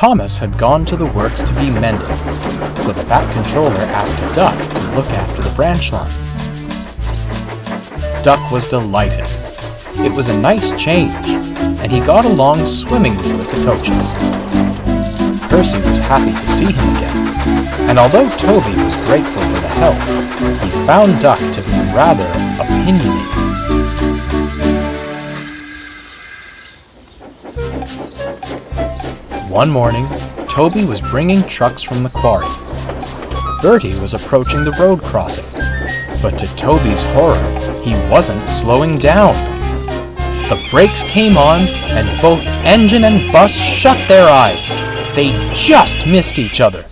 Thomas had gone to the works to be mended, so the Fat Controller asked Duck to look after the branch line. Duck was delighted. It was a nice change, and he got along swimmingly with the coaches. Percy was happy to see him again, and although Toby was grateful for the help, he found Duck to be rather opinionated. One morning, Toby was bringing trucks from the quarry. Bertie was approaching the road crossing, but to Toby's horror, he wasn't slowing down. The brakes came on, and both engine and bus shut their eyes. They just missed each other.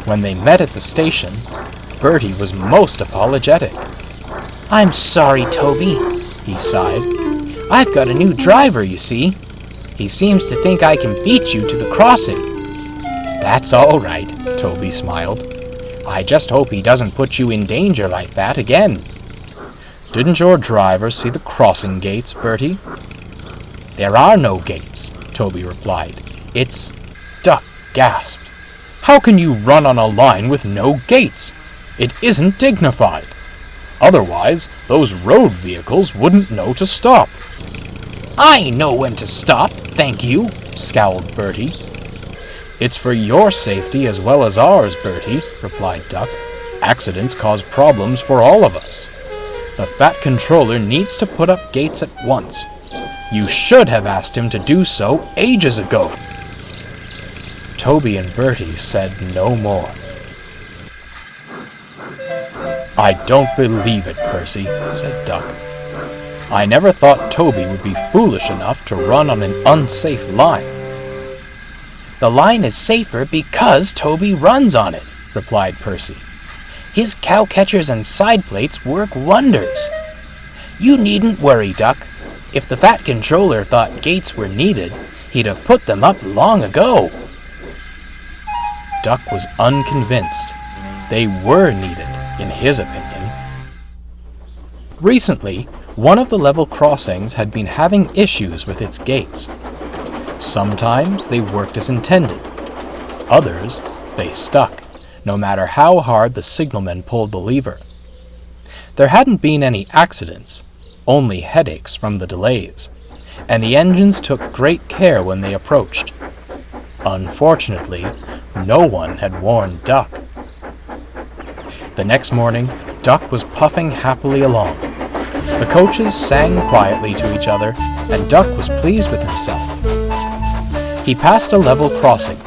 When they met at the station, Bertie was most apologetic. "I'm sorry, Toby," he sighed. "I've got a new driver, you see. He seems to think I can beat you to the crossing." "That's all right," Toby smiled. "I just hope he doesn't put you in danger like that again." "Didn't your driver see the crossing gates, Bertie?" "There are no gates," Toby replied. "It's—" Duck gasped. "How can you run on a line with no gates? It isn't dignified. Otherwise, those road vehicles wouldn't know to stop." "I know when to stop, thank you," scowled Bertie. "It's for your safety as well as ours, Bertie," replied Duck. "Accidents cause problems for all of us. The Fat Controller needs to put up gates at once. You should have asked him to do so ages ago." Toby and Bertie said no more. "I don't believe it, Percy," said Duck. "I never thought Toby would be foolish enough to run on an unsafe line." "The line is safer because Toby runs on it," replied Percy. "His cow catchers and side plates work wonders. You needn't worry, Duck. If the Fat Controller thought gates were needed, he'd have put them up long ago." Duck was unconvinced. They were needed, in his opinion. Recently, one of the level crossings had been having issues with its gates. Sometimes they worked as intended. Others, they stuck, no matter how hard the signalman pulled the lever. There hadn't been any accidents, only headaches from the delays, and the engines took great care when they approached. Unfortunately, no one had warned Duck. The next morning, Duck was puffing happily along. The coaches sang quietly to each other, and Duck was pleased with himself. He passed a level crossing,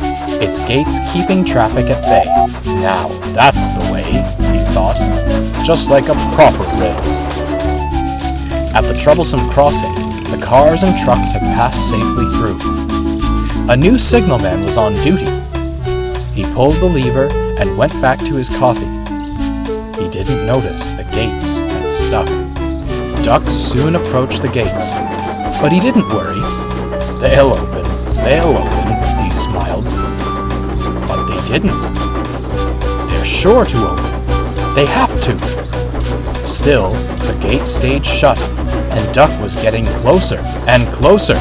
its gates keeping traffic at bay. "Now that's the way," he thought, "just like a proper rail." At the troublesome crossing, the cars and trucks had passed safely through. A new signalman was on duty. He pulled the lever and went back to his coffee. He didn't notice the gates had stuck. Duck soon approached the gates, but he didn't worry. They'll open, he smiled. But they didn't. They're sure to open. They have to. Still, the gates stayed shut, and Duck was getting closer and closer.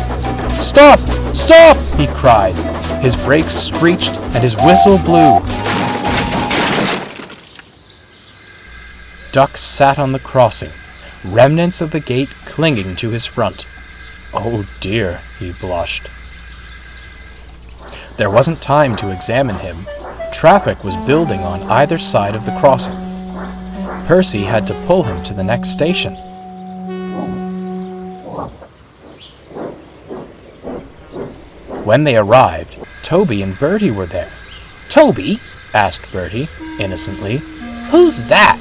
"Stop! Stop!" he cried. His brakes screeched and his whistle blew. Duck sat on the crossing, remnants of the gate clinging to his front. "Oh dear," he blushed. There wasn't time to examine him. Traffic was building on either side of the crossing. Percy had to pull him to the next station. When they arrived, Toby and Bertie were there. "Toby?" asked Bertie, innocently. "Who's that?"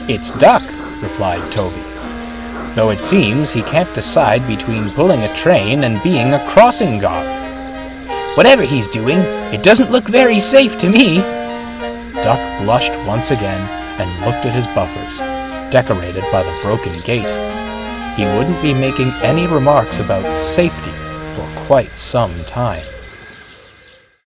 "It's Duck," replied Toby. "Though it seems he can't decide between pulling a train and being a crossing guard." "Whatever he's doing, it doesn't look very safe to me." Duck blushed once again and looked at his buffers, decorated by the broken gate. He wouldn't be making any remarks about safety for quite some time.